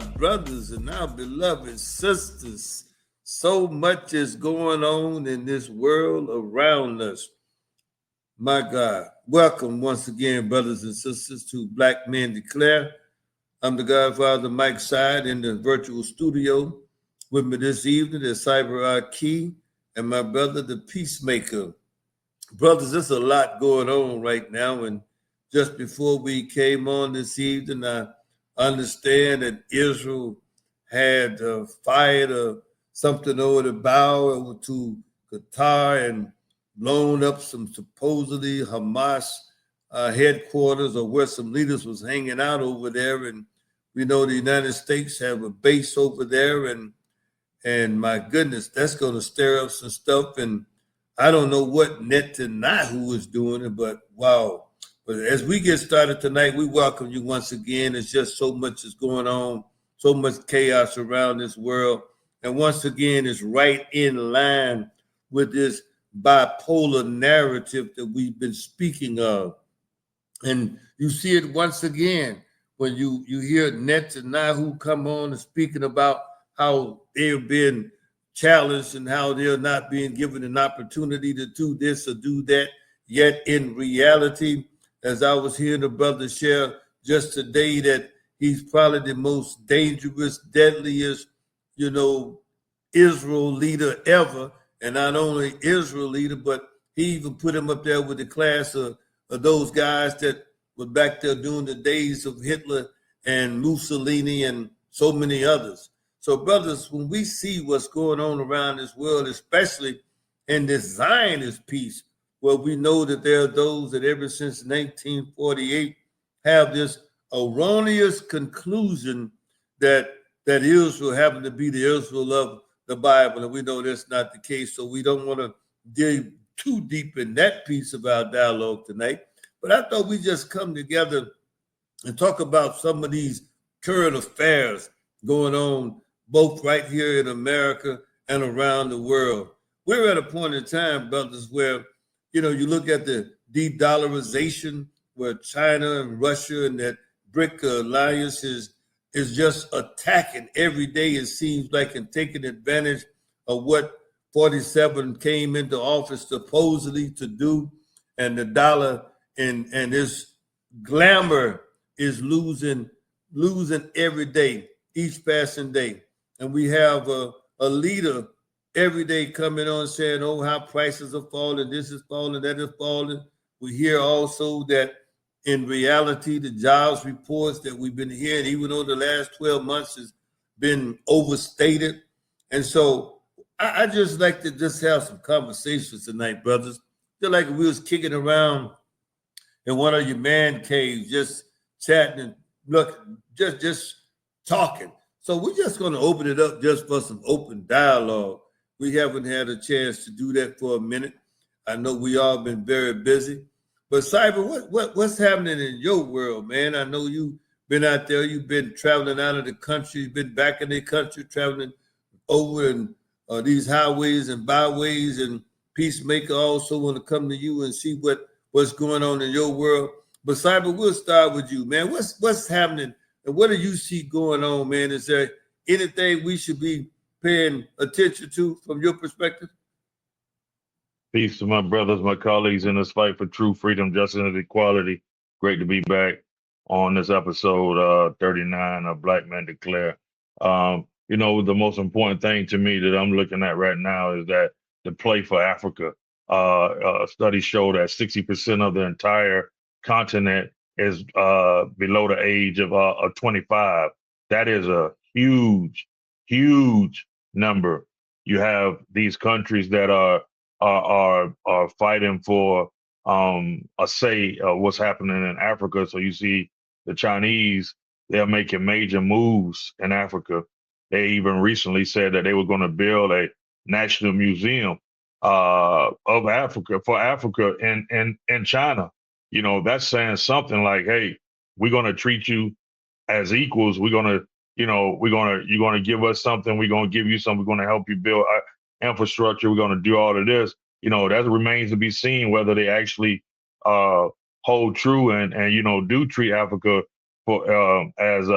brothers and our beloved sisters. So much is going on in this world around us. My God, welcome once again, brothers and sisters, to Blackmen Declare. I'm the Godfather Mike Side in the virtual studio. With me this evening is Cyber Key and my brother, the Peacemaker. Brothers, there's a lot going on right now, and just before we came on this evening, I understand that Israel had fired something over the bow over to Qatar and blown up some supposedly Hamas headquarters, or where some leaders was hanging out over there. And we know the United States have a base over there, and my goodness, that's going to stir up some stuff. And I don't know what Netanyahu is doing, but wow. But as we get started tonight, we welcome you once again. It's just so much is going on, so much chaos around this world. And once again, it's right in line with this bipolar narrative that we've been speaking of. And you see it once again when you hear Netanyahu come on and speaking about how they've been challenged and how they're not being given an opportunity to do this or do that. Yet in reality, as I was hearing the brother share just today, that he's probably the most dangerous, deadliest, Israel leader ever. And not only Israel leader, but he even put him up there with the class of those guys that were back there during the days of Hitler and Mussolini and so many others. So, brothers, when we see what's going on around this world, especially in this Zionist piece, where we know that there are those that ever since 1948 have this erroneous conclusion that Israel happened to be the Israel of the Bible, and we know that's not the case. So we don't want to dig too deep in that piece of our dialogue tonight. But I thought we just come together and talk about some of these current affairs going on both right here in America and around the world. We're at a point in time, brothers, where you look at the de-dollarization, where China and Russia and that BRIC alliance is just attacking every day, it seems like, and taking advantage of what 47 came into office supposedly to do. And the dollar and its glamour is losing every day, each passing day. And we have a leader every day coming on saying, oh, how prices are falling, this is falling, that is falling. We hear also that in reality, the jobs reports that we've been hearing, even though the last 12 months has been overstated. And so I just like to just have some conversations tonight, brothers. Feel like we was kicking around in one of your man caves, just chatting and look, just talking. So we're just going to open it up just for some open dialogue. We haven't had a chance to do that for a minute. I know we all been very busy. But Cyber, what's happening in your world, man? I know you've been out there. You've been traveling out of the country. You've been back in the country, traveling over in these highways and byways. And Peacemaker also want to come to you and see what's going on in your world. But Cyber, we'll start with you, man. What's happening, and what do you see going on, man? Is there anything we should be paying attention to from your perspective? Peace to my brothers, my colleagues in this fight for true freedom, justice, and equality. Great to be back on this episode 39 of Blackmen Declare. The most important thing to me that I'm looking at right now is that the play for Africa. Studies show that 60% of the entire continent is below the age of 25. That is a huge, huge number. You have these countries that are fighting for a say what's happening in Africa. So you see the Chinese, they're making major moves in Africa. They even recently said that they were going to build a national museum of Africa for Africa in China. That's saying something like, hey, we're going to treat you as equals. You're going to give us something. We're going to give you something. We're going to help you build infrastructure. We're going to do all of this. That remains to be seen whether they actually hold true and do treat Africa for as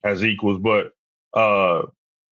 as equals. But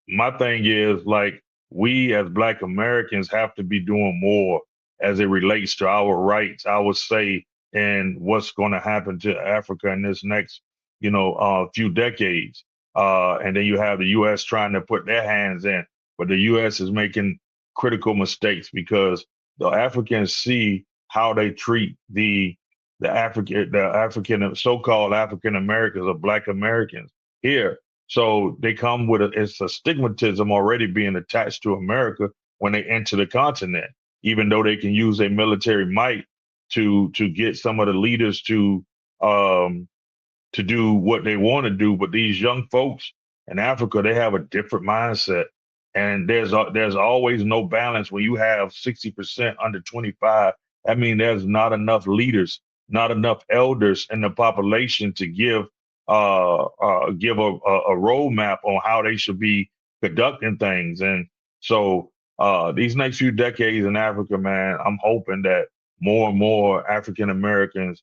my thing is, like, we as Black Americans have to be doing more as it relates to our rights, our say, and what's going to happen to Africa in this next, few decades. And then you have the U.S. trying to put their hands in, but the U.S. is making critical mistakes because the Africans see how they treat the African so-called African Americans or Black Americans here. So they come with it's a stigmatism already being attached to America when they enter the continent, even though they can use their military might to get some of the leaders to do what they want to do. But these young folks in Africa, they have a different mindset. And there's always no balance when you have 60% under 25. I mean, there's not enough leaders, not enough elders in the population to give a roadmap on how they should be conducting things. And so these next few decades in Africa, man, I'm hoping that more and more African Americans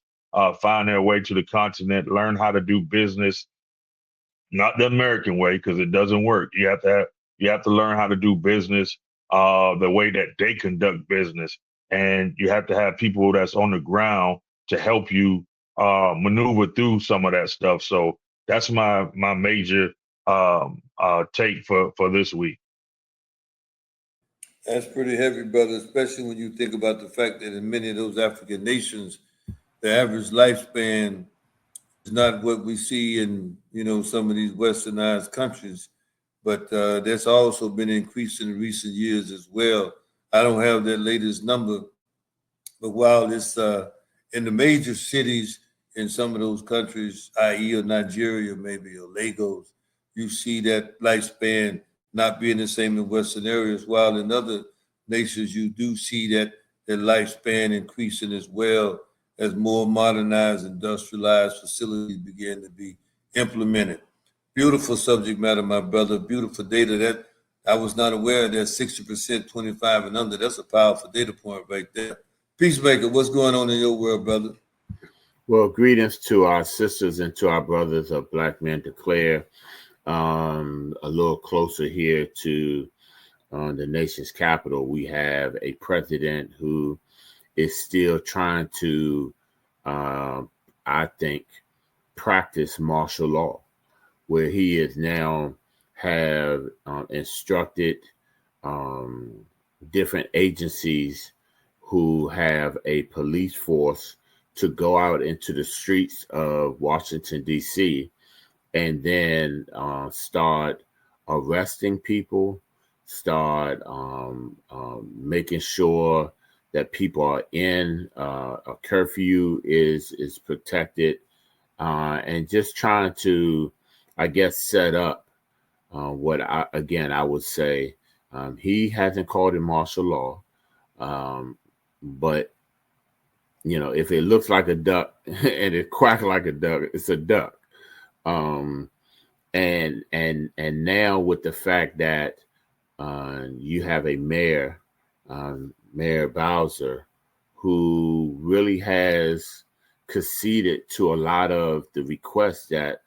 find their way to the continent, learn how to do business, not the American way, because it doesn't work. You have to learn how to do business the way that they conduct business, and you have to have people that's on the ground to help you maneuver through some of that stuff. So that's my major take for this week. That's pretty heavy, brother, especially when you think about the fact that in many of those African nations, the average lifespan is not what we see in, some of these westernized countries. But that's also been increasing in recent years as well. I don't have that latest number, but while it's in the major cities in some of those countries, i.e., Nigeria maybe or Lagos, you see that lifespan not being the same in Western areas. While in other nations, you do see that their lifespan increasing as well as more modernized, industrialized facilities begin to be implemented. Beautiful subject matter, my brother. Beautiful data. That I was not aware of that 60%, 25 and under. That's a powerful data point right there. Peacemaker, what's going on in your world, brother? Well, greetings to our sisters and to our brothers of Blackmen Declare. A little closer here to the nation's capital, we have a president who is still trying to, I think, practice martial law, where he is now have instructed different agencies who have a police force to go out into the streets of Washington, D.C., and then start arresting people, start making sure that people are in a curfew is protected, and just trying to, I guess, set up what I would say he hasn't called it martial law, but if it looks like a duck and it quacks like a duck, it's a duck. And now with the fact that you have a mayor, Mayor Bowser, who really has conceded to a lot of the requests that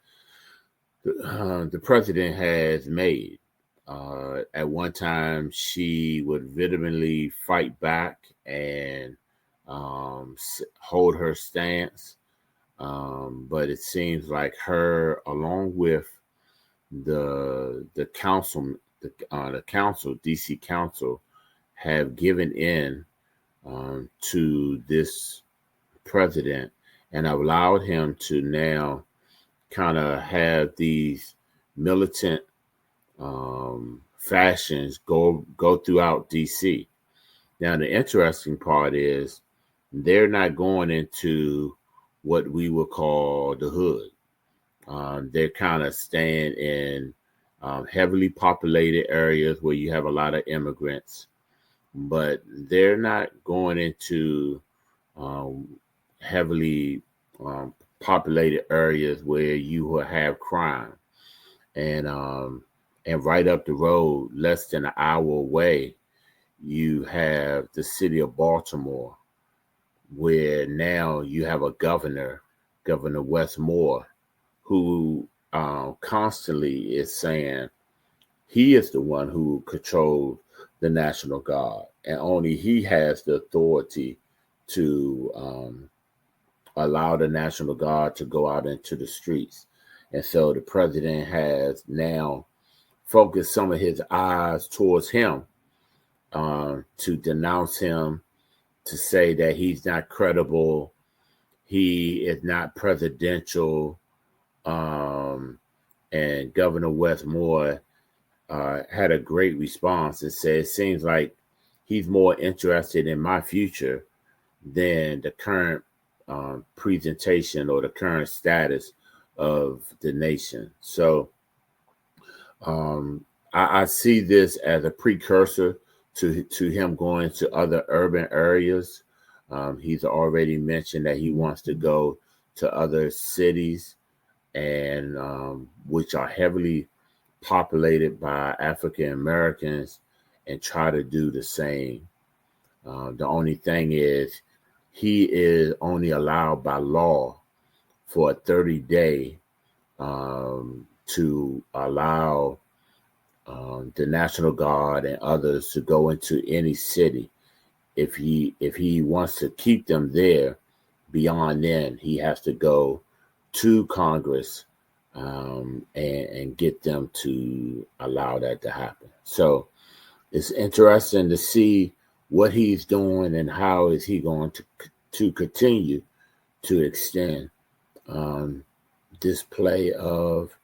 the president has made. At one time, she would vehemently fight back and hold her stance. But it seems like her, along with the council, the council, DC Council, have given in to this president and allowed him to now kind of have these militant fashions go throughout DC. Now, the interesting part is they're not going into what we would call the hood. They're kind of staying in heavily populated areas where you have a lot of immigrants, but they're not going into heavily populated areas where you will have crime. And right up the road, less than an hour away, you have the city of Baltimore, where now you have a Governor Wes Moore, who constantly is saying he is the one who controls the National Guard, and only he has the authority to allow the National Guard to go out into the streets. And so the president has now focused some of his eyes towards him, to denounce him, to say that he's not credible, he is not presidential. And Governor Westmore had a great response and said, it seems like he's more interested in my future than the current presentation or the current status of the nation. So I see this as a precursor to him going to other urban areas. He's already mentioned that he wants to go to other cities and which are heavily populated by African Americans and try to do the same. The only thing is he is only allowed by law for a 30-day to allow the National Guard and others to go into any city. If he wants to keep them there, beyond then, he has to go to Congress and get them to allow that to happen. So it's interesting to see what he's doing and how is he going to continue to extend this play of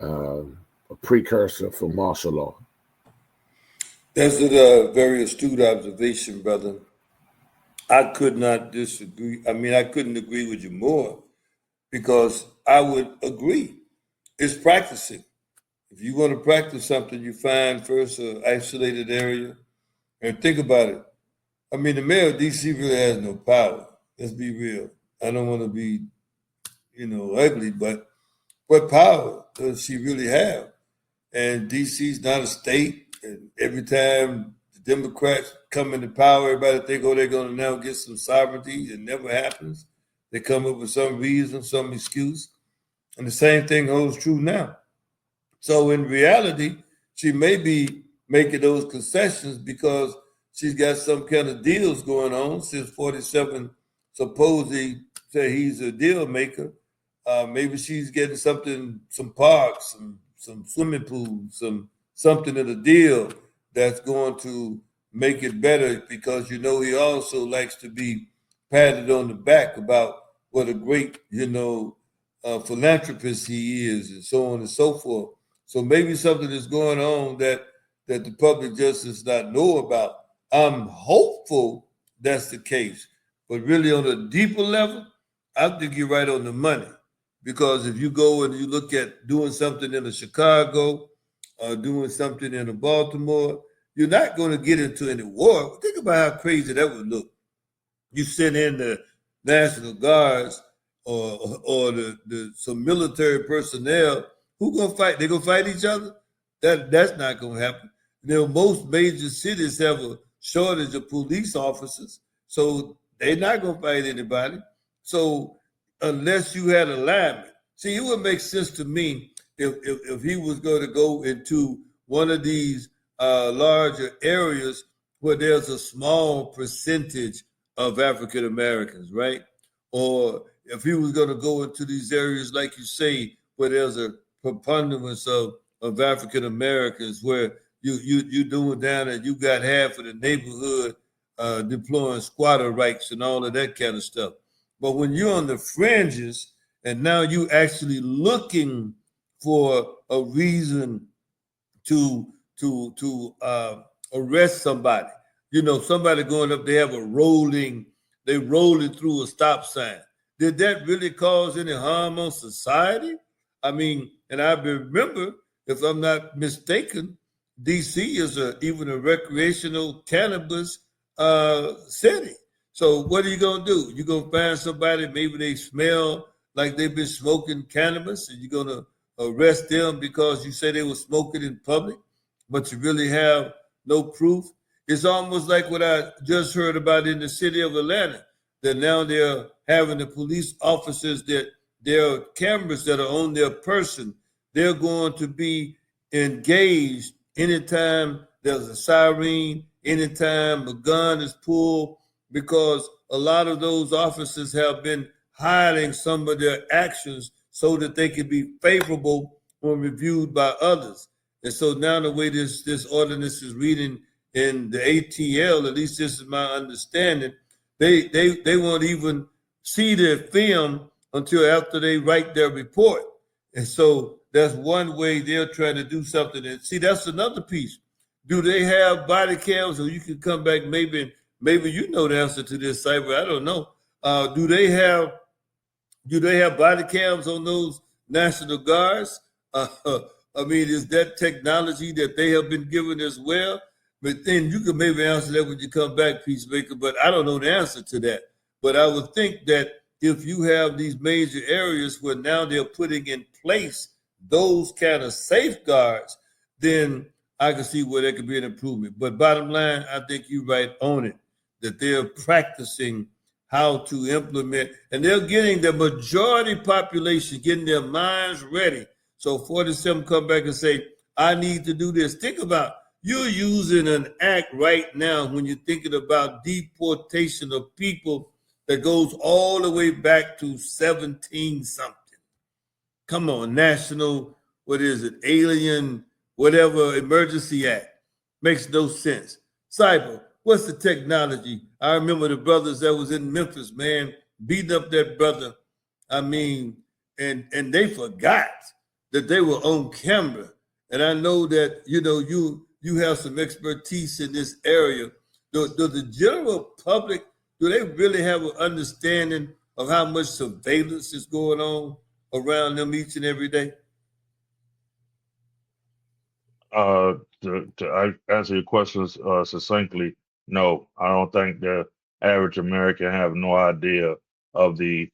a precursor for martial law. That's a very astute observation, brother. I could not disagree. I mean, I couldn't agree with you more, because I would agree. It's practicing. If you want to practice something, you find first an isolated area and think about it. I mean, the mayor of D.C. really has no power. Let's be real. I don't want to be, ugly, but what power does she really have? And D.C.'s not a state. And every time the Democrats come into power, everybody think, they're going to now get some sovereignty. It never happens. They come up with some reason, some excuse. And the same thing holds true now. So in reality, she may be making those concessions because she's got some kind of deals going on since 47 supposedly say he's a deal maker. Maybe she's getting something, some parks, some swimming pools, something in the deal that's going to make it better, because he also likes to be patted on the back about what a great, philanthropist he is, and so on and so forth. So maybe something is going on that the public just does not know about. I'm hopeful that's the case. But really on a deeper level, I think you're right on the money. Because if you go and you look at doing something in a Chicago, doing something in a Baltimore, you're not going to get into any war. Think about how crazy that would look. You send in the National Guards or some military personnel. Who gonna fight? They gonna fight each other? That's not gonna happen. Most major cities have a shortage of police officers, so they're not gonna fight anybody. So unless you had alignment, see, it would make sense to me if he was going to go into one of these larger areas where there's a small percentage of African Americans, right? Or if he was going to go into these areas, like you say, where there's a preponderance of African Americans, where you doing down and you got half of the neighborhood deploying squatter rights and all of that kind of stuff. But when you're on the fringes and now you actually looking for a reason to arrest somebody, somebody going up, they rolling through a stop sign. Did that really cause any harm on society? I mean, and I remember, if I'm not mistaken, DC is even a recreational cannabis city. So what are you going to do? You're going to find somebody, maybe they smell like they've been smoking cannabis, and you're going to arrest them because you say they were smoking in public, but you really have no proof. It's almost like what I just heard about in the city of Atlanta, that now they're having the police officers that there are cameras that are on their person. They're going to be engaged anytime there's a siren, anytime a gun is pulled, because a lot of those officers have been hiding some of their actions so that they can be favorable when reviewed by others. And so now the way this ordinance is reading in the ATL, at least this is my understanding, they won't even see their film until after they write their report. And so that's one way they're trying to do something. And see, that's another piece. Do they have body cams? Or you can come back, maybe you know the answer to this, Cyber. I don't know. Do they have body cams on those National Guards? I mean, is that technology that they have been given as well? But then you can maybe answer that when you come back, Peacemaker. But I don't know the answer to that. But I would think that if you have these major areas where now they're putting in place those kind of safeguards, then I can see where there could be an improvement. But bottom line, I think you're right on it, that they're practicing how to implement, and they're getting the majority population, getting their minds ready. So 47 come back and say, I need to do this. Think about, you're using an act right now when you're thinking about deportation of people that goes all the way back to 17 something. Come on, National, what is it, Alien, whatever, Emergency Act. Makes no sense. Cyber, what's the technology? I remember the brothers that was in Memphis, man, beating up that brother. I mean, and they forgot that they were on camera. And I know that, you have some expertise in this area. Does the general public, do they really have an understanding of how much surveillance is going on around them each and every day? To answer your questions succinctly, no, I don't think the average American have no idea of the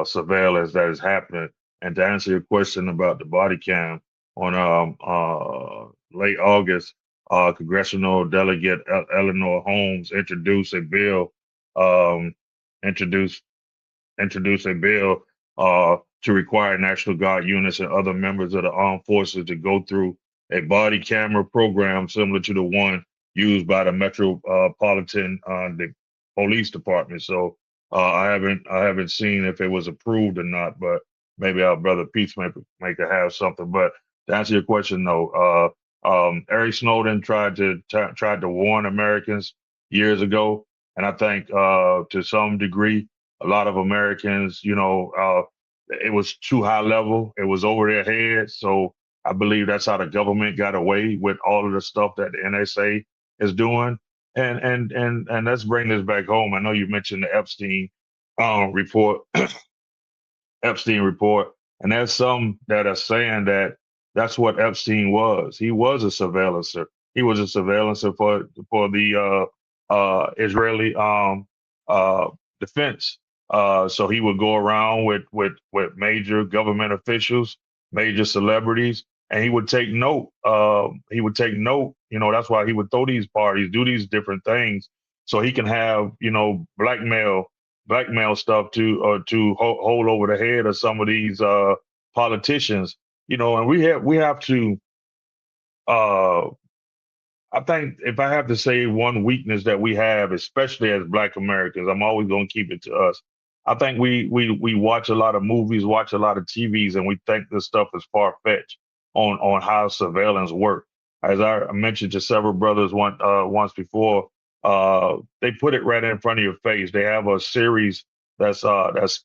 surveillance that is happening. And to answer your question about the body cam, on late August, Congressional Delegate Eleanor Holmes introduced a bill, um, introduced introduced a bill to require National Guard units and other members of the armed forces to go through a body camera program similar to the one used by the Metropolitan the Police Department. So I haven't seen if it was approved or not, but maybe our brother Peacemaker have something. But to answer your question, no. Eric Snowden tried to warn Americans years ago, and I think to some degree, a lot of Americans, it was too high level. It was over their heads. So I believe that's how the government got away with all of the stuff that the NSA is doing. And let's bring this back home. I know you mentioned the report, Epstein report, and there's some that are saying that that's what Epstein was. He was a surveillancer. He was a surveillancer for the Israeli defense. So he would go around with major government officials, major celebrities, and he would take note. He would take note. That's why he would throw these parties, do these different things, so he can have blackmail stuff to hold over the head of some of these politicians. And we have to. I think if I have to say one weakness that we have, especially as Black Americans, I'm always going to keep it to us. I think we watch a lot of movies, watch a lot of TVs, and we think this stuff is far fetched on how surveillance works. As I mentioned to several brothers once before, they put it right in front of your face. They have a series that's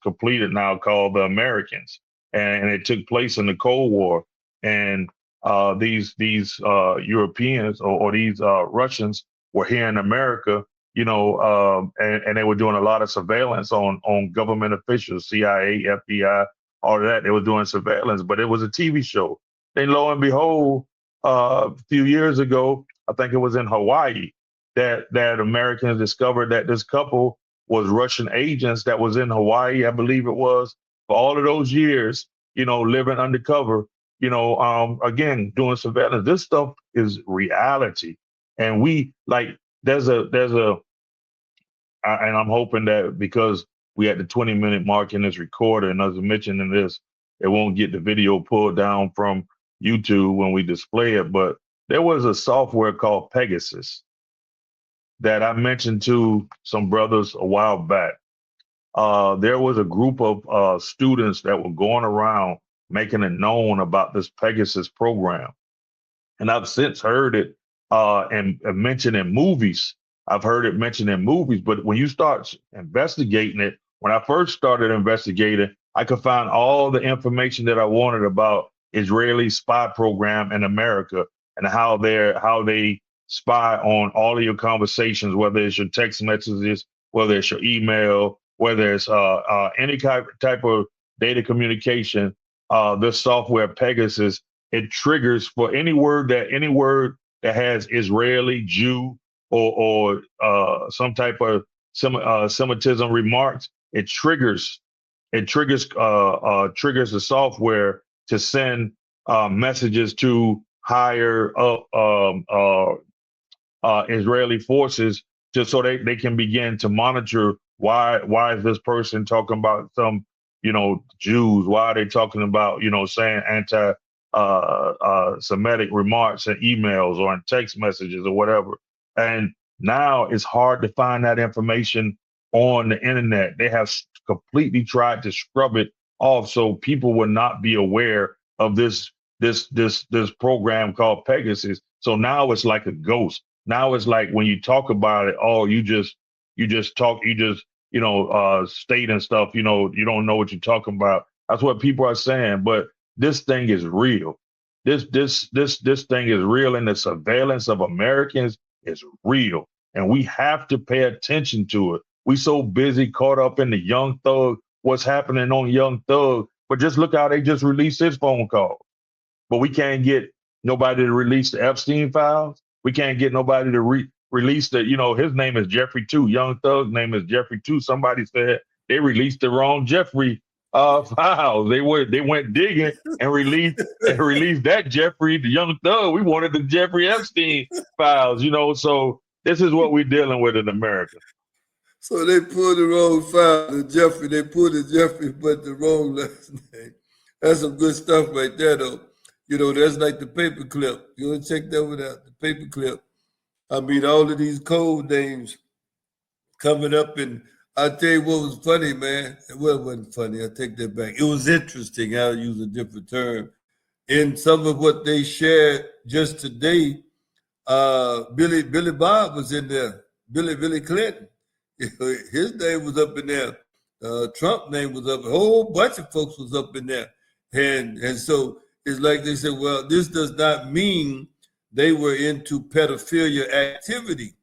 completed now called The Americans, and it took place in the Cold War. And these Europeans or these Russians were here in America, and they were doing a lot of surveillance on government officials, CIA, FBI, all of that. They were doing surveillance, but it was a TV show. Then lo and behold, a few years ago, I think it was in Hawaii, that Americans discovered that this couple was Russian agents that was in Hawaii, I believe it was, for all of those years, living undercover, again, doing surveillance. This stuff is reality. And and I'm hoping that because we at the 20-minute mark in this recorder, and as I mentioned in this, it won't get the video pulled down from YouTube when we display it. But there was a software called Pegasus that I mentioned to some brothers a while back. There was a group of students that were going around making it known about this Pegasus program. And I've since heard it and mentioned in movies. I've heard it mentioned in movies, but when you start investigating it, when I first started investigating, I could find all the information that I wanted about Israeli spy program in America and how they spy on all of your conversations, whether it's your text messages, whether it's your email, whether it's any type of data communication. This software Pegasus, it triggers for any word that has Israeli, Jew, or some type of Semitism remarks. It triggers the software to send messages to higher up Israeli forces, just so they can begin to monitor why is this person talking about some Jews? Why are they talking about saying anti Semitic remarks in emails or in text messages or whatever? And now it's hard to find that information on the internet. They have completely tried to scrub it off so people will not be aware of this program called Pegasus. So now it's like a ghost. Now it's like when you talk about it, you just state and stuff, you don't know what you're talking about. That's what people are saying. But this thing is real. This thing is real, and the surveillance of Americans is real. And we have to pay attention to it. We so busy caught up in the Young Thug, what's happening on Young Thug. But just look how they just released his phone call. But we can't get nobody to release the Epstein files. We can't get nobody to release his name is Jeffrey 2. Young Thug's name is Jeffrey 2. Somebody said they released the wrong Jeffrey files. They went digging and released that Jeffrey, the Young Thug. We wanted the Jeffrey Epstein files, So this is what we're dealing with in America. So they pulled the wrong file, the Jeffrey. They pulled the Jeffrey, but the wrong last name. That's some good stuff right there, though. That's like the paperclip. You want to check that one out, the paperclip. I mean, all of these code names coming up, and I'll tell you what was funny, man. Well, it wasn't funny. I take that back. It was interesting. I'll use a different term. In some of what they shared just today, Billy Bob was in there. Billy Clinton. His name was up in there. Trump's name was up. A whole bunch of folks was up in there. And so it's like they said, well, this does not mean they were into pedophilia activity.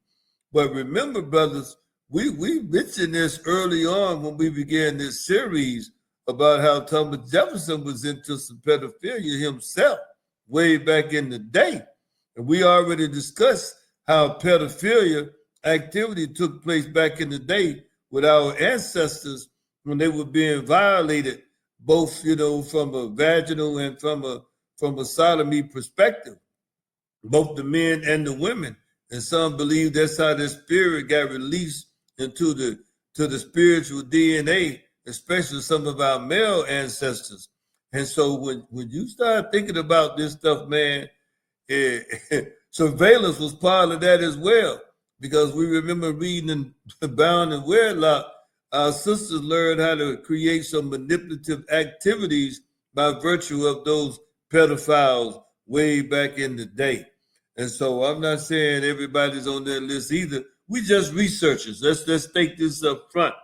But remember, brothers, we mentioned this early on when we began this series about how Thomas Jefferson was into some pedophilia himself way back in the day. And we already discussed how pedophilia activity took place back in the day with our ancestors when they were being violated, both, from a vaginal and from a sodomy perspective, both the men and the women. And some believe that's how the spirit got released into the spiritual DNA, especially some of our male ancestors. And so when you start thinking about this stuff, man, surveillance was part of that as well. Because we remember reading in Bound and Wedlock, our sisters learned how to create some manipulative activities by virtue of those pedophiles way back in the day. And so I'm not saying everybody's on that list either. We just researchers. Let's take this up front.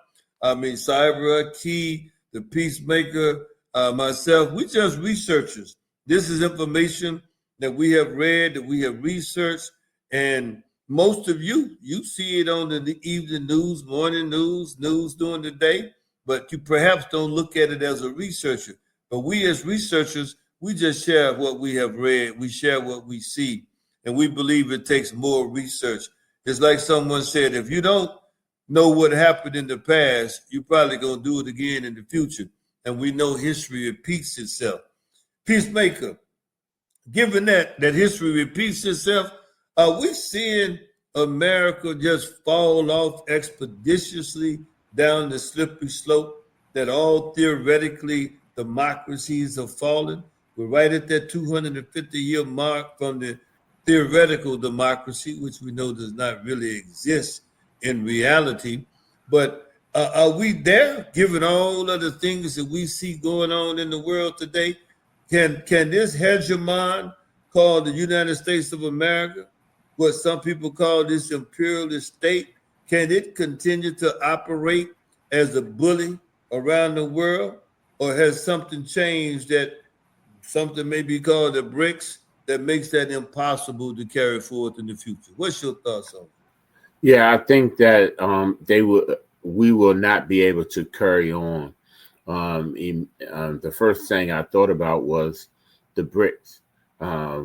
I mean, Cyber, Key, the Peacemaker, myself, we just researchers. This is information that we have read, that we have researched, and most of you see it on the evening news, morning news during the day, but you perhaps don't look at it as a researcher. But we as researchers, we just share what we have read. We share what we see, and we believe it takes more research. It's like someone said, if you don't know what happened in the past, you're probably going to do it again in the future. And we know history repeats itself. Peacemaker, given that history repeats itself, are we seeing America just fall off expeditiously down the slippery slope that all theoretically democracies have fallen. We're right at that 250-year mark from the theoretical democracy, which we know does not really exist in reality. But are we there, given all of the things that we see going on in the world today? Can this hegemon called the United States of America, what some people call this imperialist state, can it continue to operate as a bully around the world? Or has something changed, that something may be called the BRICS, that makes that impossible to carry forth in the future? What's your thoughts on it? Yeah, I think that we will not be able to carry on. The first thing I thought about was the BRICS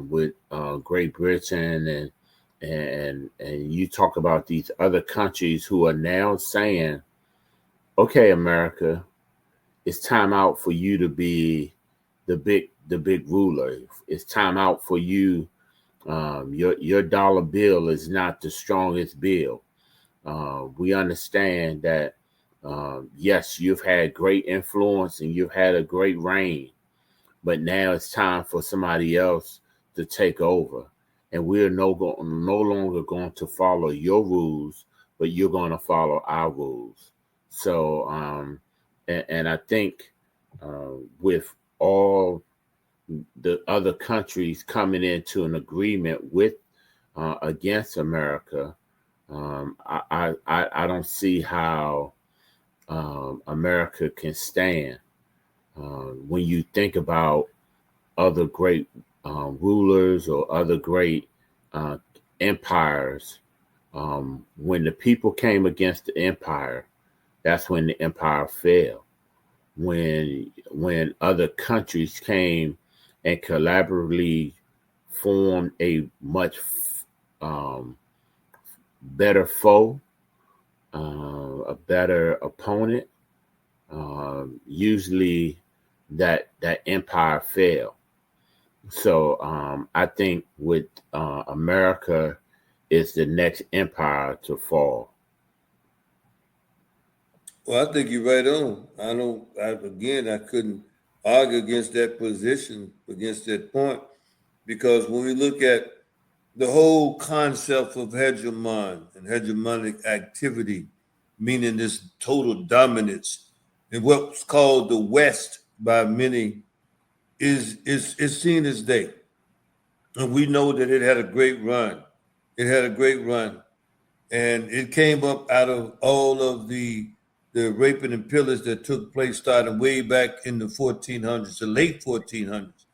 with Great Britain and you talk about these other countries who are now saying, okay, America, it's time out for you to be the big ruler. It's time out for you. Your dollar bill is not the strongest bill. We understand that, yes, you've had great influence and you've had a great reign, but now it's time for somebody else to take over. And we're no longer going to follow your rules, but you're going to follow our rules. So, and I think with all the other countries coming into an agreement with against America, I don't see how America can stand. When you think about other great rulers or other great empires, when the people came against the empire, that's when the empire fell. When other countries came and collaboratively formed a much better foe, a better opponent, usually that empire fell. So I think with America is the next empire to fall. Well, I think you're right on. I couldn't argue against that position, against that point, because when we look at the whole concept of hegemon and hegemonic activity, meaning this total dominance in what's called the West by many, is seen as day. And we know that it had a great run. It had a great run. And it came up out of all of the raping and pillage that took place starting way back in the 1400s, the late 1400s.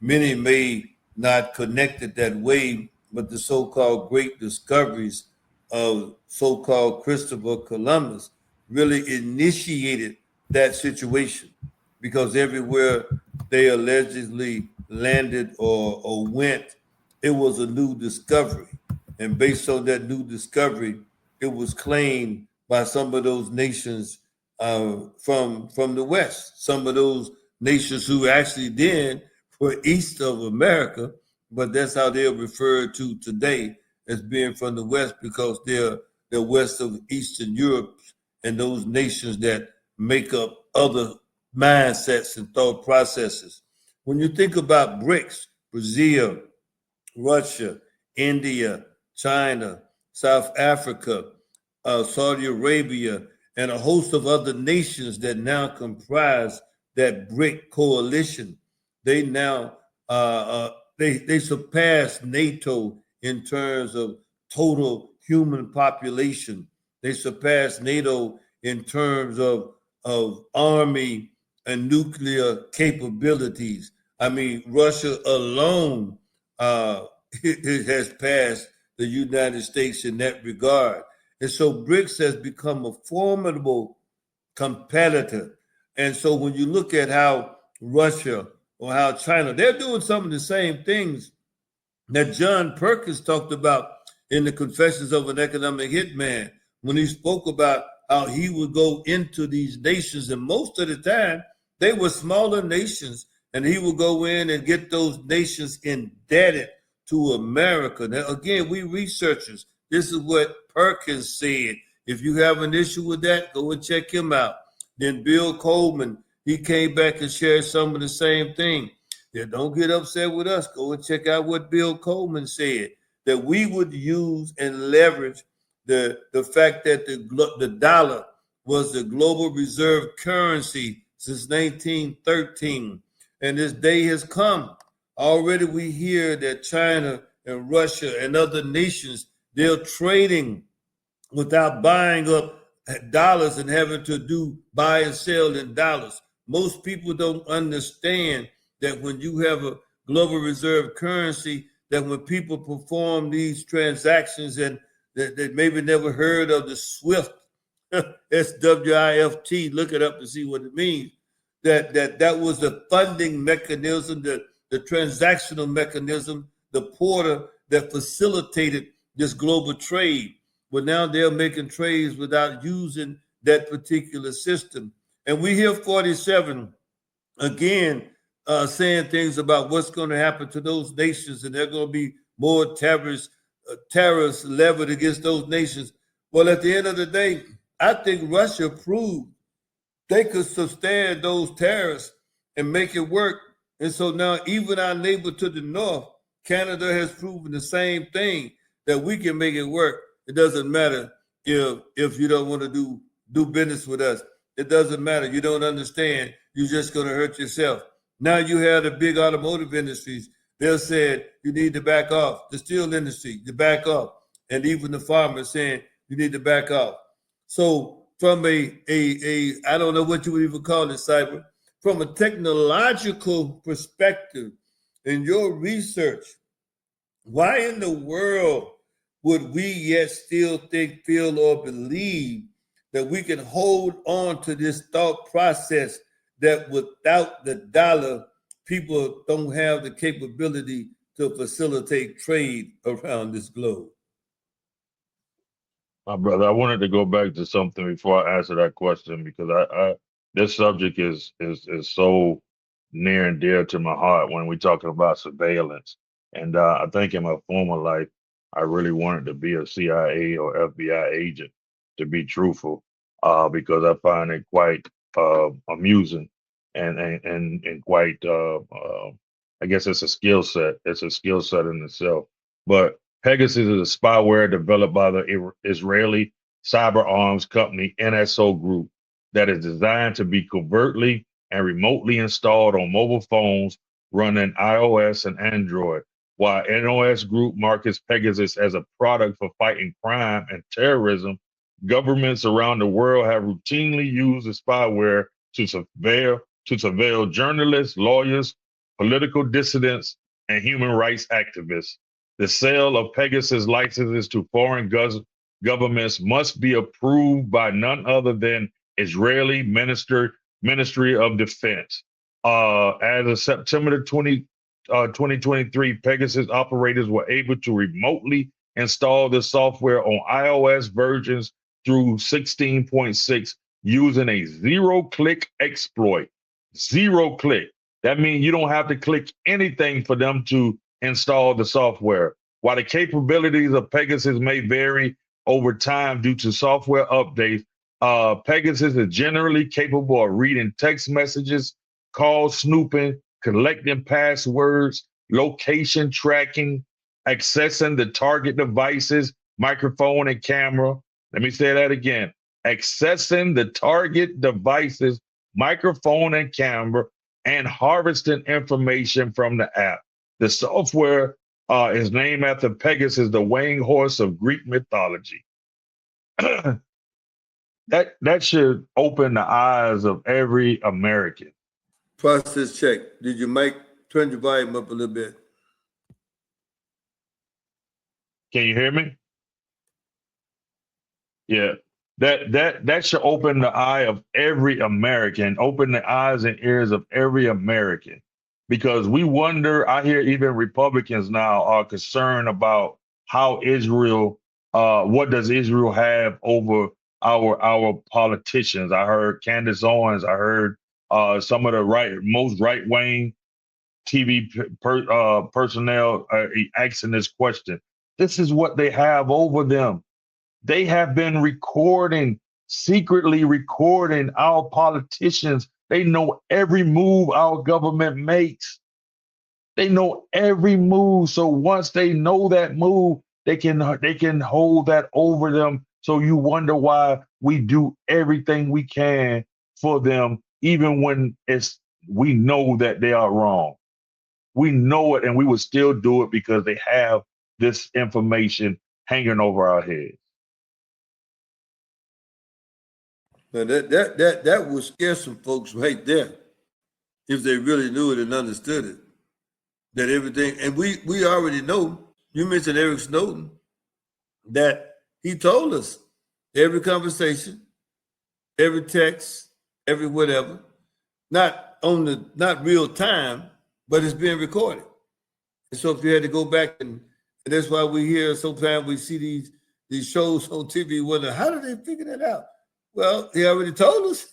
Many may not connect it that way, but the so-called great discoveries of so-called Christopher Columbus really initiated that situation, because everywhere they allegedly landed or went, it was a new discovery. And based on that new discovery, it was claimed by some of those nations from the West, some of those nations who actually then were east of America, but that's how they're referred to today, as being from the West, because they're west of Eastern Europe and those nations that make up other mindsets and thought processes. When you think about BRICS, Brazil, Russia, India, China, South Africa, Saudi Arabia, and a host of other nations that now comprise that BRIC coalition, they now they surpass NATO in terms of total human population. They surpass NATO in terms of army and nuclear capabilities. I mean, Russia alone it has passed the United States in that regard. And so BRICS has become a formidable competitor. And so when you look at how Russia or how China, they're doing some of the same things that John Perkins talked about in the Confessions of an Economic Hitman, when he spoke about how he would go into these nations, and most of the time they were smaller nations, and he would go in and get those nations indebted to America. Now, again, we researchers, this is what Perkins said. If you have an issue with that, go and check him out. Then Bill Coleman, he came back and shared some of the same thing. Yeah, don't get upset with us. Go and check out what Bill Coleman said, that we would use and leverage the fact that the dollar was the global reserve currency since 1913. And this day has come. Already we hear that China and Russia and other nations, they're trading without buying up dollars and having to do buy and sell in dollars. Most people don't understand that when you have a global reserve currency, that when people perform these transactions and that maybe never heard of the SWIFT, SWIFT, look it up to see what it means, that was the funding mechanism, the transactional mechanism, the porter that facilitated this global trade. But now they're making trades without using that particular system. And we hear 47 again saying things about what's going to happen to those nations, and there are going to be more tariffs leveled against those nations. Well, at the end of the day, I think Russia proved they could sustain those tariffs and make it work. And so now even our neighbor to the north, Canada, has proven the same thing, that we can make it work. It doesn't matter if you don't want to do business with us. It doesn't matter. You don't understand. You're just going to hurt yourself. Now you have the big automotive industries. They'll say you need to back off. The steel industry, to back off. And even the farmers saying you need to back off. So from a I don't know what you would even call it, Cyber, from a technological perspective, in your research, why in the world would we yet still think, feel, or believe that we can hold on to this thought process that without the dollar, people don't have the capability to facilitate trade around this globe? My brother, I wanted to go back to something before I answer that question, because I this subject is so near and dear to my heart when we're talking about surveillance. And I think in my former life, I really wanted to be a CIA or FBI agent, to be truthful, because I find it quite amusing and quite, I guess it's a skill set. It's a skill set in itself. But Pegasus is a spyware developed by the Israeli cyber arms company NSO Group that is designed to be covertly and remotely installed on mobile phones running iOS and Android. While NOS Group markets Pegasus as a product for fighting crime and terrorism, governments around the world have routinely used the spyware to surveil journalists, lawyers, political dissidents, and human rights activists. The sale of Pegasus licenses to foreign governments must be approved by none other than Israeli Ministry of Defense. As of September 2023, Pegasus operators were able to remotely install the software on iOS versions through 16.6 using a zero-click exploit. Zero click. That means you don't have to click anything for them to install the software. While the capabilities of Pegasus may vary over time due to software updates, Pegasus is generally capable of reading text messages, call snooping, collecting passwords, location tracking, accessing the target devices, microphone and camera. Let me say that again. Accessing the target devices, microphone and camera, and harvesting information from the app. The software is named after Pegasus, the weighing horse of Greek mythology. That should open the eyes of every American. Process check. Did your mic turn your volume up a little bit? Can you hear me? Yeah. That should open the eye of every American, open the eyes and ears of every American. Because we wonder, I hear even Republicans now are concerned about how Israel, what does Israel have over our politicians. I heard Candace Owens, I heard some of the most right-wing TV personnel asking this question. This is what they have over them. They have been secretly recording our politicians. They know every move our government makes. They know every move. So once they know that move, they can hold that over them. So you wonder why we do everything we can for them, even when we know that they are wrong. We know it, and we would still do it because they have this information hanging over our heads. Now that would scare some folks right there if they really knew it and understood it. That everything, and we already know. You mentioned Eric Snowden, that he told us every conversation, every text, every whatever, not real time, but it's being recorded. And so if you had to go back and that's why we hear sometimes we see these shows on TV, wonder how did they figure that out? Well, he already told us.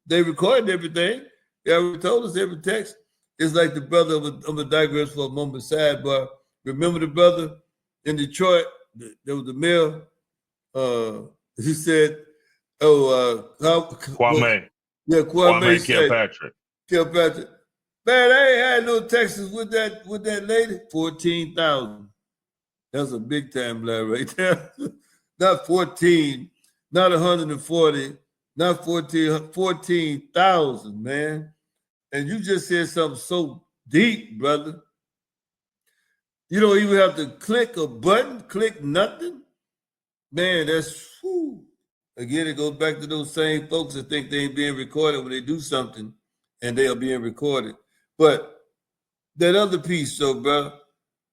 They recorded everything. He already told us every text. It's like the brother I'm gonna digress for a moment sidebar. Remember the brother in Detroit? There was the mayor. He said, Kwame. Yeah, Kwame said, Kilpatrick. Kilpatrick. Man, I ain't had no Texas with that lady. 14,000. That's a big time lie right there. Not 14, not 140, not 14,000, man. And you just said something so deep, brother. You don't even have to click a button, click nothing. Man, that's whew. Again, it goes back to those same folks that think they ain't being recorded when they do something and they are being recorded. But that other piece, though, bro,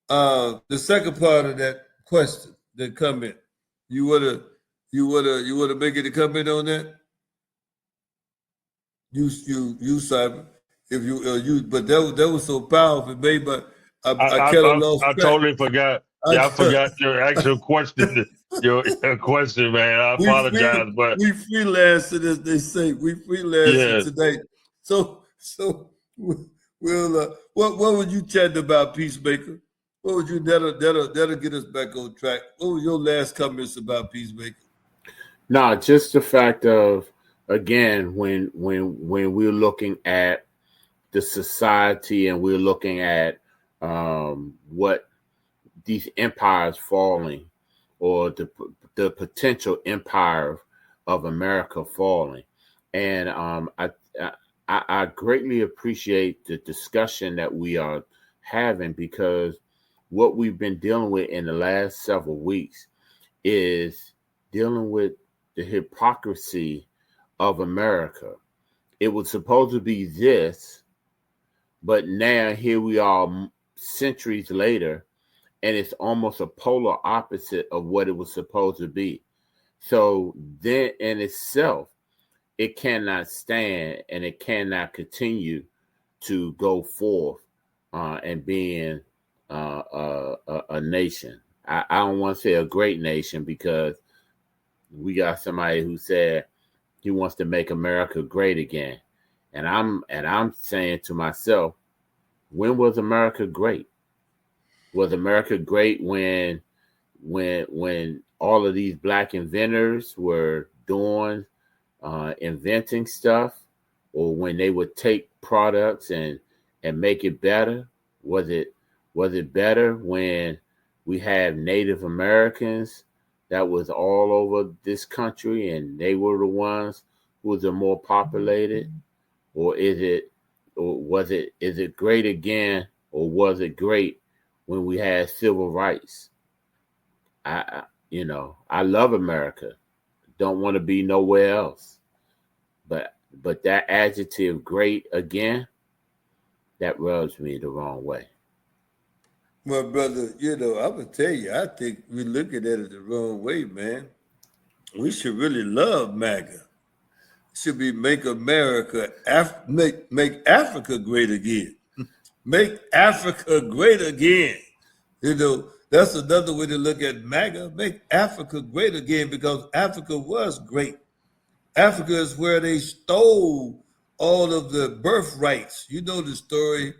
the second part of that question, that comment, you wanna make it a comment on that? You Cyber. If you, but that was so powerful, babe. But I kind of lost I track. totally forgot. Yeah, I forgot your actual question. Your question, man. I apologize, but we freelancing, as they say. We freelancing today. So we'll what would you chat about, Peacemaker? What would you that'll get us back on track? What were your last comments about Peacemaker? No, just the fact of, again, when we're looking at the society and we're looking at what these empires falling, or the potential empire of America falling, and I greatly appreciate the discussion that we are having, because what we've been dealing with in the last several weeks is dealing with the hypocrisy of America. It was supposed to be this, but now here we are centuries later, and it's almost a polar opposite of what it was supposed to be. So then in itself, it cannot stand and it cannot continue to go forth and being a nation. I don't want to say a great nation, because we got somebody who said he wants to make America great again. And I'm saying to myself, when was America great? Was America great when all of these black inventors were doing inventing stuff, or when they would take products and make it better? Was it better when we had Native Americans that was all over this country and they were the ones who was the more populated? Or is it great again, or was it great when we had civil rights? I love America. Don't want to be nowhere else. But that adjective, great again, that rubs me the wrong way. Well, brother, I'm gonna tell you, I think we're looking at it the wrong way, man. We should really love MAGA. It should be make America make Africa great again. Make Africa great again. That's another way to look at MAGA. Make Africa great again, because Africa was great. Africa is where they stole all of the birthrights. You know the story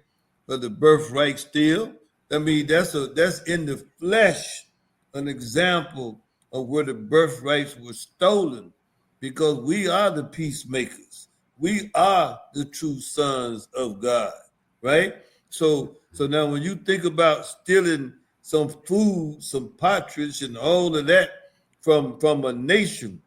of the birthright steal. I mean, that's in the flesh, an example of where the birthrights were stolen, because we are the peacemakers. We are the true sons of God, right? So now when you think about stealing some food, some partridge, and all of that from a nation,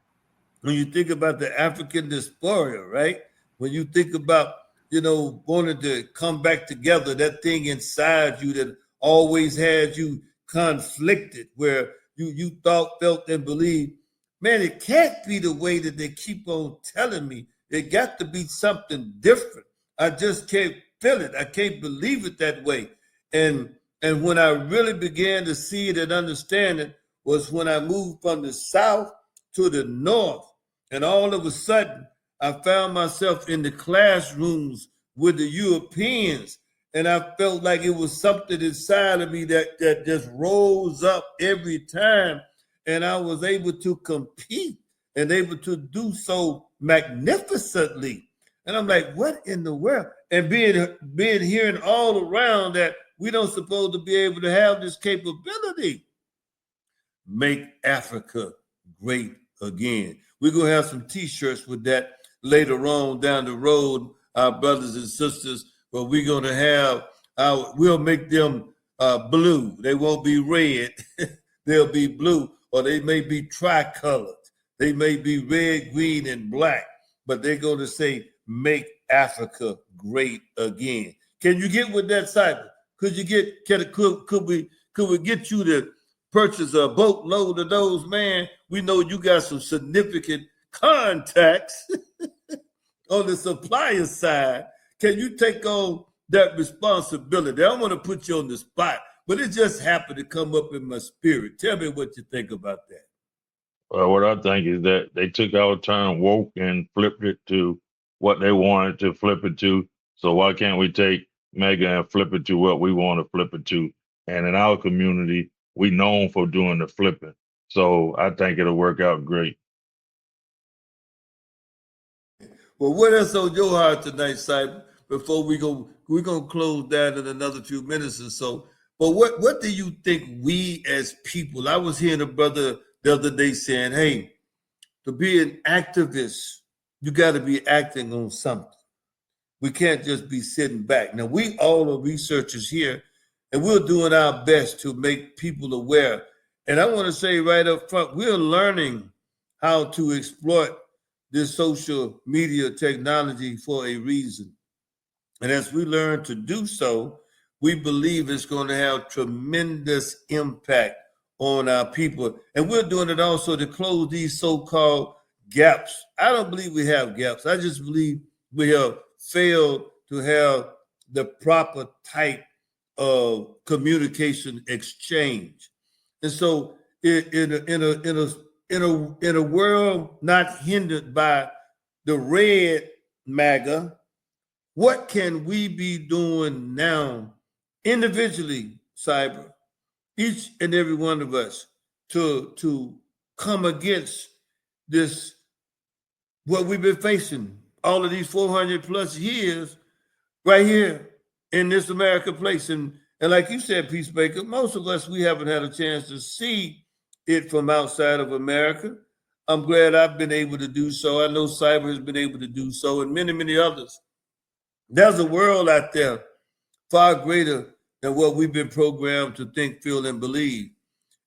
when you think about the African diaspora, right? When you think about, wanting to come back together, that thing inside you that always had you conflicted, where you thought, felt, and believed, man, it can't be the way that they keep on telling me. It got to be something different. I just can't feel it. I can't believe it that way. And when I really began to see it and understand it was when I moved from the South to the North. And all of a sudden, I found myself in the classrooms with the Europeans. And I felt like it was something inside of me that just rose up every time. And I was able to compete and able to do so magnificently. And I'm like, what in the world? And being hearing all around that we don't supposed to be able to have this capability. Make Africa great again. We're going to have some t-shirts with that later on down the road, our brothers and sisters, but we're going to have we'll make them blue. They won't be red. They'll be blue, or they may be tricolored. They may be red, green, and black, but they're going to say, make Africa great again. Can you get with that, Cyber? Could we get you to purchase a boatload of those, man? We know you got some significant contacts on the supplier side. Can you take on that responsibility? I don't want to put you on the spot, but it just happened to come up in my spirit. Tell me what you think about that. Well, what I think is that they took our term woke and flipped it to what they wanted to flip it to. So why can't we take mega and flip it to what we want to flip it to? And in our community, we known for doing the flipping. So I think it'll work out great. Well, what else on your heart tonight, Cyber? Before we're gonna close down in another few minutes or so. But what do you think we as people? I was hearing a brother the other day saying, hey, to be an activist, you got to be acting on something. We can't just be sitting back. Now, we all are researchers here, and we're doing our best to make people aware. And I want to say right up front, we're learning how to exploit this social media technology for a reason. And as we learn to do so, we believe it's going to have tremendous impact on our people. And we're doing it also to close these so-called gaps. I don't believe we have gaps. I just believe we have failed to have the proper type of communication exchange. And so in a world not hindered by the red MAGA, what can we be doing now individually, Cyber, each and every one of us, to come against this, what we've been facing all of these 400 plus years right here in this America place? And like you said, Peacemaker, most of us, we haven't had a chance to see it from outside of America. I'm glad I've been able to do so. I know Cyber has been able to do so, and many, many others. There's a world out there far greater than what we've been programmed to think, feel, and believe.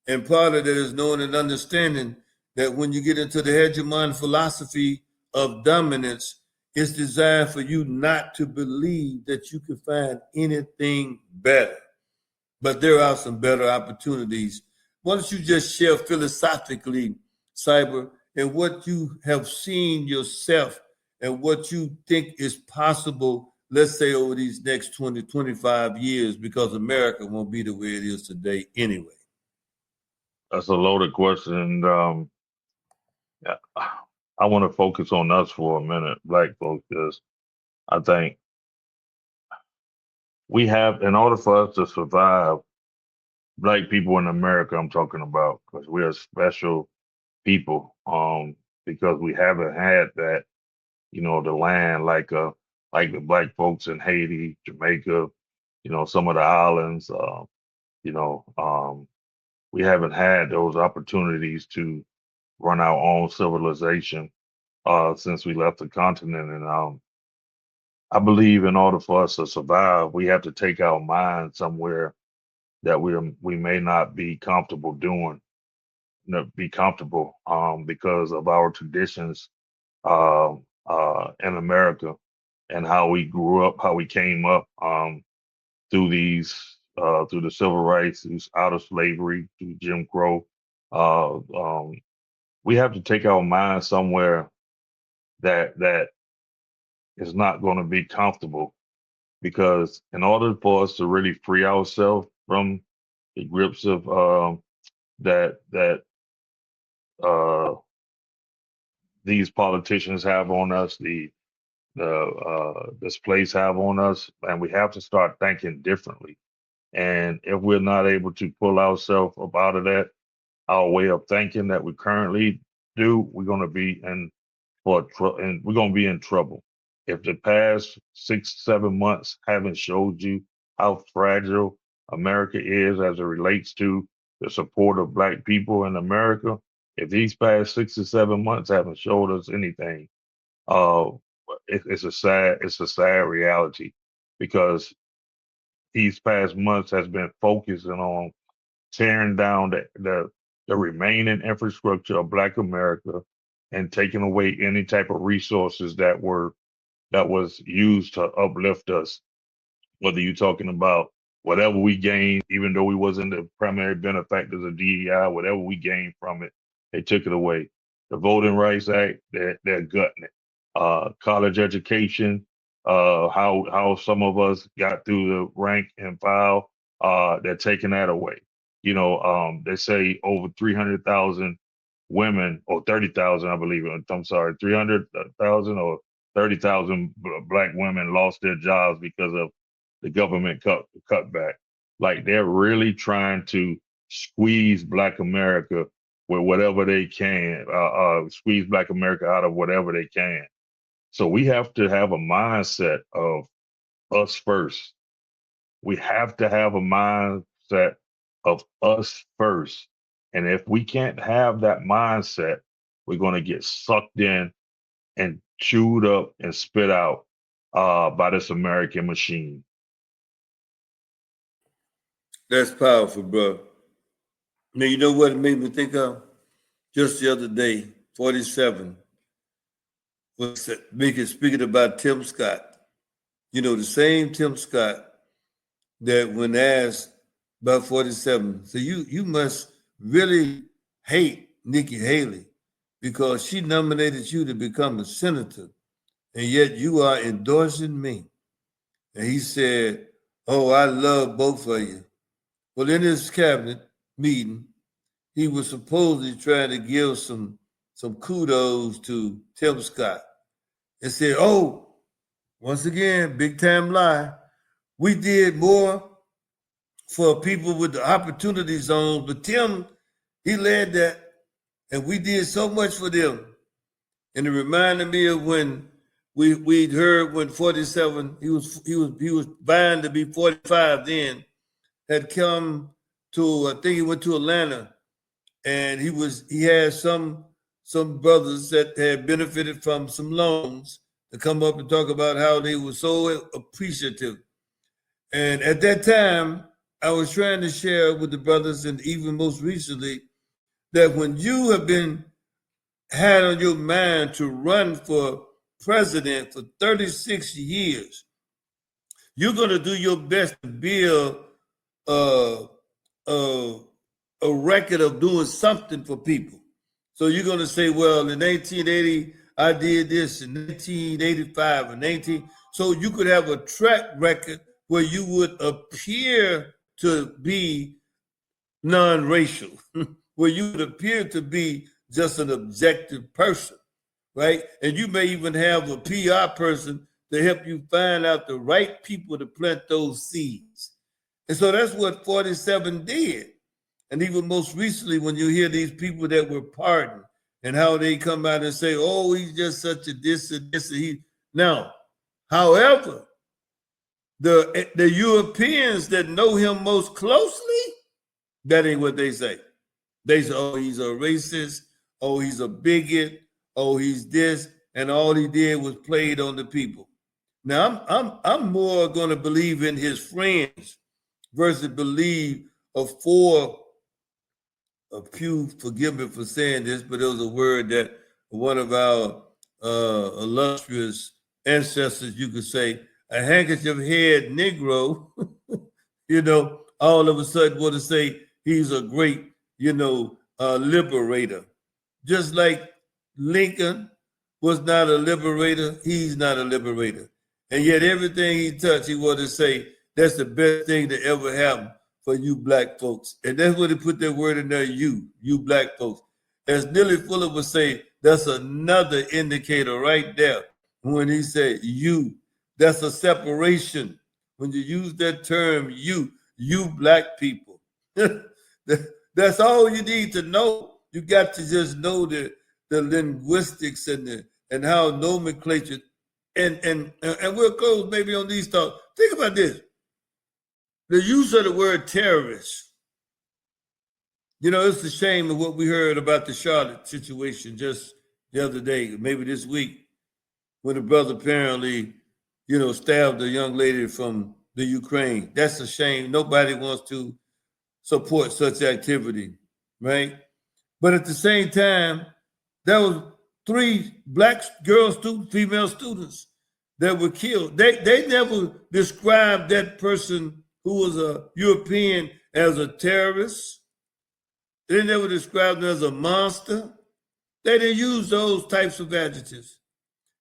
And part of that is knowing and understanding that when you get into the hegemon philosophy of dominance, it's designed for you not to believe that you can find anything better. But there are some better opportunities. Why don't you just share philosophically, Cyber, and what you have seen yourself and what you think is possible, let's say over these next 20, 25 years, because America won't be the way it is today anyway. That's a loaded question. Yeah, I want to focus on us for a minute, Black folks, because I think we have, in order for us to survive, Black people in America, I'm talking about, because we are special people, because we haven't had that, the land like the Black folks in Haiti, Jamaica, some of the islands, you know, um, we haven't had those opportunities to run our own civilization since we left the continent. And I believe in order for us to survive, we have to take our mind somewhere that we may not be comfortable doing, be comfortable because of our traditions in America and how we grew up, how we came up through through the civil rights, through out of slavery, through Jim Crow. Uh, um, we have to take our mind somewhere that is not going to be comfortable, because in order for us to really free ourselves from the grips of that uh, these politicians have on us, this place have on us, and we have to start thinking differently. And if we're not able to pull ourselves up out of that, our way of thinking that we currently do, we're going to be and we're going to be in trouble. If the past 6, 7 months haven't showed you how fragile America is as it relates to the support of Black people in America, if these past 6 or 7 months haven't showed us anything, uh, it's a sad reality, because these past months has been focusing on tearing down the remaining infrastructure of Black America and taking away any type of resources that was used to uplift us. Whether you're talking about whatever we gained, even though we wasn't the primary benefactors of DEI, whatever we gained from it, they took it away. The Voting Rights Act, they're gutting it. College education, how some of us got through the rank and file, they're taking that away. They say over 300,000 women, or 30,000, I believe. I'm sorry, 300,000 or 30,000 Black women lost their jobs because of the government cutback. Like, they're really trying to squeeze Black America with whatever they can, squeeze Black America out of whatever they can. So we have to have a mindset of us first. We have to have a mindset of us first. And if we can't have that mindset, we're going to get sucked in and chewed up and spit out by this American machine. That's powerful, bro. Now, you know what it made me think of? Just the other day, 47 was speaking about Tim Scott. You know, the same Tim Scott that when asked about 47, so you must really hate Nikki Haley because she nominated you to become a senator, and yet you are endorsing me. And he said, "Oh, I love both of you." Well, in his cabinet meeting, he was supposedly trying to give some kudos to Tim Scott and said, "Oh, once again, big time lie. We did more for people with the opportunity zones, but Tim, he led that, and we did so much for them." And it reminded me of when we'd heard when 47, he was vying to be 45 then, had come to, I think he went to Atlanta, and he had some brothers that had benefited from some loans to come up and talk about how they were so appreciative. And at that time, I was trying to share with the brothers, and even most recently, that when you have been had on your mind to run for president for 36 years, you're going to do your best to build uh, uh, a record of doing something for people. So you're going to say, well, in 1980, I did this, in 1985, and 19. So you could have a track record where you would appear to be non-racial, where you would appear to be just an objective person, right? And you may even have a PR person to help you find out the right people to plant those seeds. And so that's what 47 did. And even most recently, when you hear these people that were pardoned and how they come out and say, "Oh, he's just such a this and this," and he now, however, the Europeans that know him most closely, That ain't what they say. They say, oh, he's a racist. Oh, he's a bigot. Oh, he's this. And all he did was played on the people. Now, I'm more going to believe in his friends versus believe a few, forgive me for saying this, but it was a word that one of our illustrious ancestors, you could say, a handkerchief head Negro, all of a sudden want to say he's a great, liberator. Just like Lincoln was not a liberator, he's not a liberator. And yet everything he touched, he wanted to say, that's the best thing that ever happened for you black folks. And that's what he put that word in there, you black folks. As Neely Fuller would say, that's another indicator right there when he said you. That's a separation. When you use that term, you black people. That's all you need to know. You got to just know the linguistics and how nomenclature and we'll close maybe on these thoughts. Think about this. The use of the word terrorist. It's a shame of what we heard about the Charlotte situation just the other day, maybe this week, when the brother apparently, stabbed a young lady from the Ukraine. That's a shame. Nobody wants to support such activity, right? But at the same time, there was 3 black female students that were killed. They never described that person who was a European as a terrorist. They never described them as a monster. They didn't use those types of adjectives.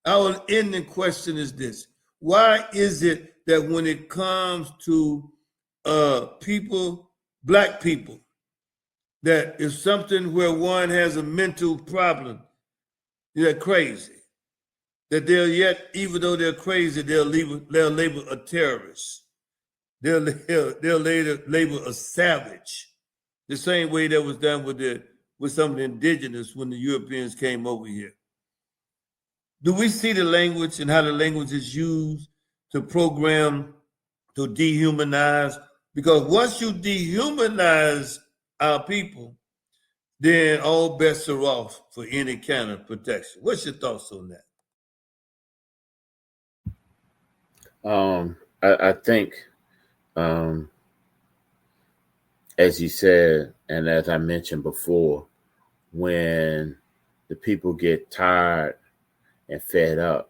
Our ending question is this. Why is it that when it comes to people, black people, that is something where one has a mental problem, they're crazy, that they'll yet, even though they're crazy, they'll label a terrorist. They'll later label a savage. The same way that was done with some of the indigenous when the Europeans came over here. Do we see the language and how the language is used to program, to dehumanize? Because once you dehumanize our people, then all bets are off for any kind of protection. What's your thoughts on that? I think, as you said, and as I mentioned before, when the people get tired and fed up,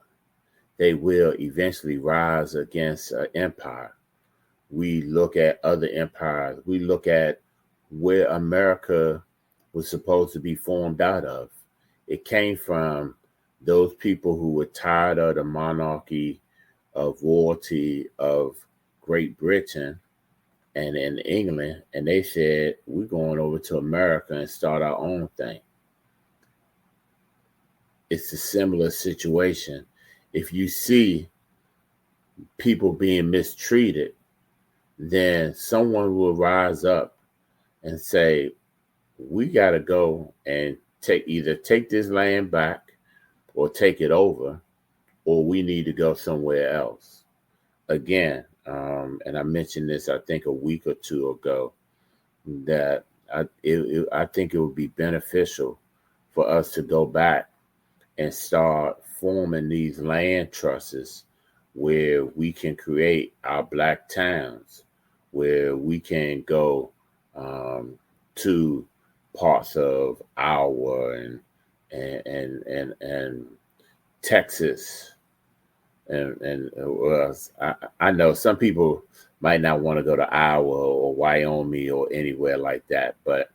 they will eventually rise against an empire. We look at other empires. We look at where America was supposed to be formed out of. It came from those people who were tired of the monarchy, of royalty, of Great Britain and in England, and they said, we're going over to America and start our own thing. It's a similar situation. If you see people being mistreated, then someone will rise up and say, we got to go and take this land back or take it over, or we need to go somewhere else. Again, and I mentioned this, I think, a week or two ago, that I think it would be beneficial for us to go back and start forming these land trusts where we can create our black towns, where we can go to parts of Iowa and Texas. And I know some people might not want to go to Iowa or Wyoming or anywhere like that, but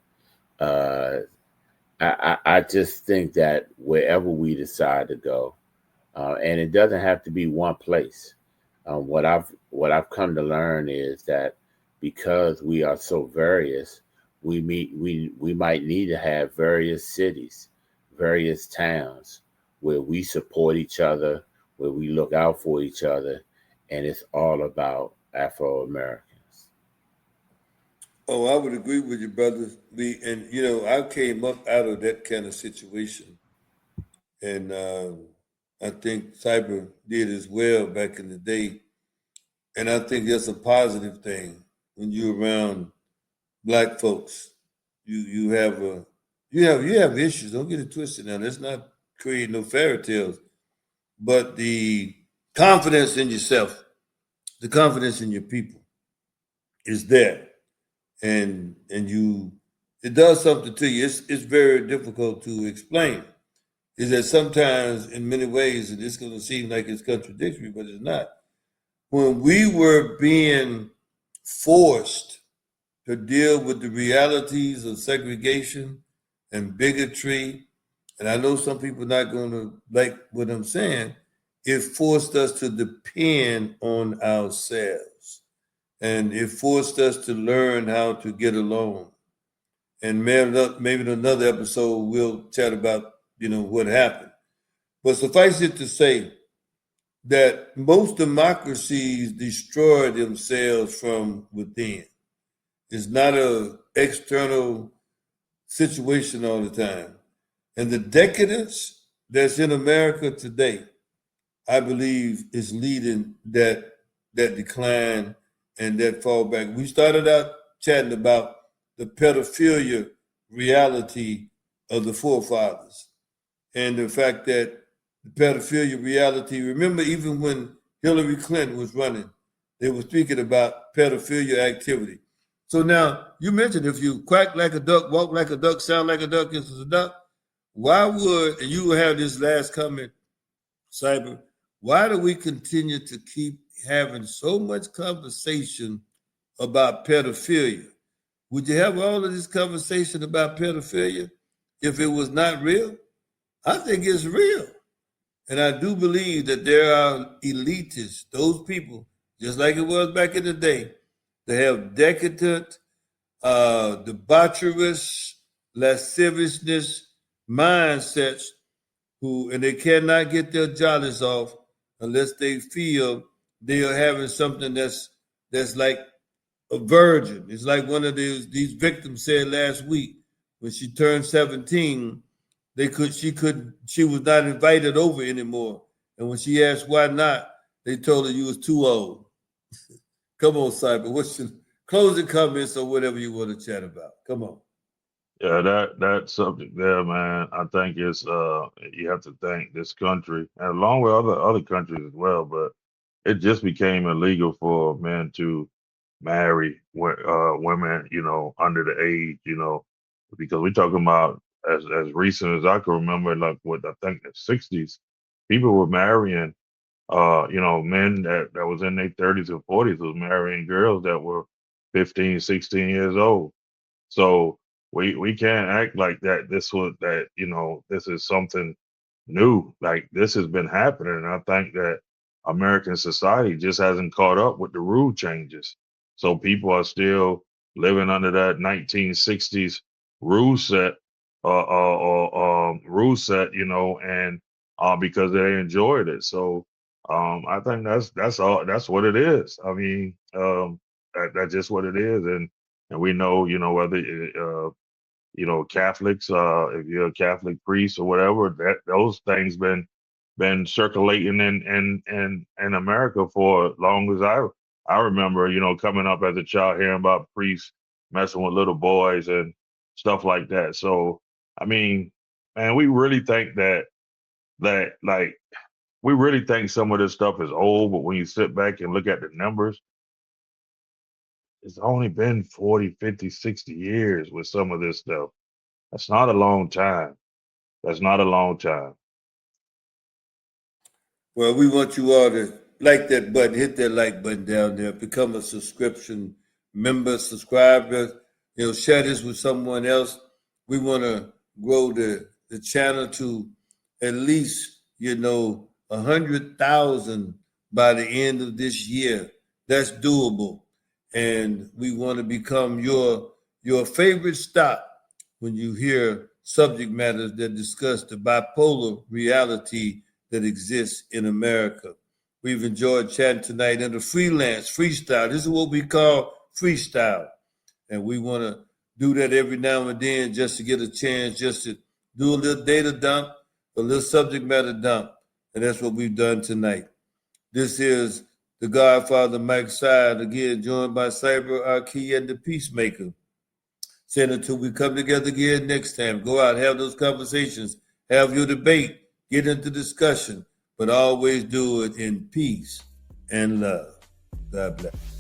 I just think that wherever we decide to go, and it doesn't have to be one place. What I've come to learn is that because we are so various, we might need to have various cities, various towns where we support each other, where we look out for each other, and it's all about Afro-Americans. Oh, I would agree with you, brother. I came up out of that kind of situation, and I think Cyber did as well back in the day. And I think that's a positive thing when you're around black folks. You have issues. Don't get it twisted now. Let's not create no fairy tales. But the confidence in yourself, the confidence in your people is there. And you it does something to you. It's very difficult to explain. Is that sometimes in many ways, and it's gonna seem like it's contradictory, but it's not. When we were being forced to deal with the realities of segregation and bigotry, and I know some people are not going to like what I'm saying, it forced us to depend on ourselves. And it forced us to learn how to get along. And maybe in another episode, we'll chat about, what happened. But suffice it to say that most democracies destroy themselves from within. It's not an external situation all the time. And the decadence that's in America today, I believe, is leading that decline and that fallback. We started out chatting about the pedophilia reality of the forefathers and the fact that the pedophilia reality, remember even when Hillary Clinton was running, they were speaking about pedophilia activity. So now you mentioned if you quack like a duck, walk like a duck, sound like a duck, this is a duck. Why would, and you will have this last comment, Cyber, why do we continue to keep having so much conversation about pedophilia? Would you have all of this conversation about pedophilia if it was not real? I think it's real. And I do believe that there are elitists, those people, just like it was back in the day, that have decadent, debaucherous, lasciviousness mindsets and they cannot get their jollies off unless they feel they are having something that's like a virgin. It's like one of these victims said last week when she turned 17, she was not invited over anymore. And when she asked why not, they told her you was too old. Come on, Cyber. What's your closing comments or whatever you want to chat about? Come on. Yeah, that subject there, man. I think it's you have to thank this country, and along with other countries as well. But it just became illegal for men to marry women, under the age, because we're talking about as recent as I can remember, like what I think the '60s, people were marrying, men that was in their 30s and 40s was marrying girls that were 15, 16 years old. So we can't act like this is something new. Like this has been happening. And I think that American society just hasn't caught up with the rule changes. So people are still living under that 1960s rule set, rule set, and because they enjoyed it. So I think that's all. That's what it is. I mean, that's just what it is, and we know, whether Catholics, if you're a Catholic priest or whatever, that those things been circulating in America for as long as I remember, coming up as a child hearing about priests messing with little boys and stuff like that. So I mean, man, we really think that like we really think some of this stuff is old, but when you sit back and look at the numbers, it's only been 40, 50, 60 years with some of this stuff. That's not a long time. That's not a long time. Well, we want you all to like that button, hit that like button down there, become a subscription member, subscriber, share this with someone else. We want to grow the channel to at least, 100,000 by the end of this year. That's doable. And we want to become your favorite stop when you hear subject matters that discuss the bipolar reality that exists in America. We've enjoyed chatting tonight in the freestyle. This is what we call freestyle. And we want to do that every now and then just to get a chance just to do a little data dump, a little subject matter dump. And that's what we've done tonight. This is the Godfather Mike Side, again joined by Cyber Archie and the Peacemaker. Saying until we come together again next time, go out, have those conversations, have your debate, get into discussion, but always do it in peace and love. God bless.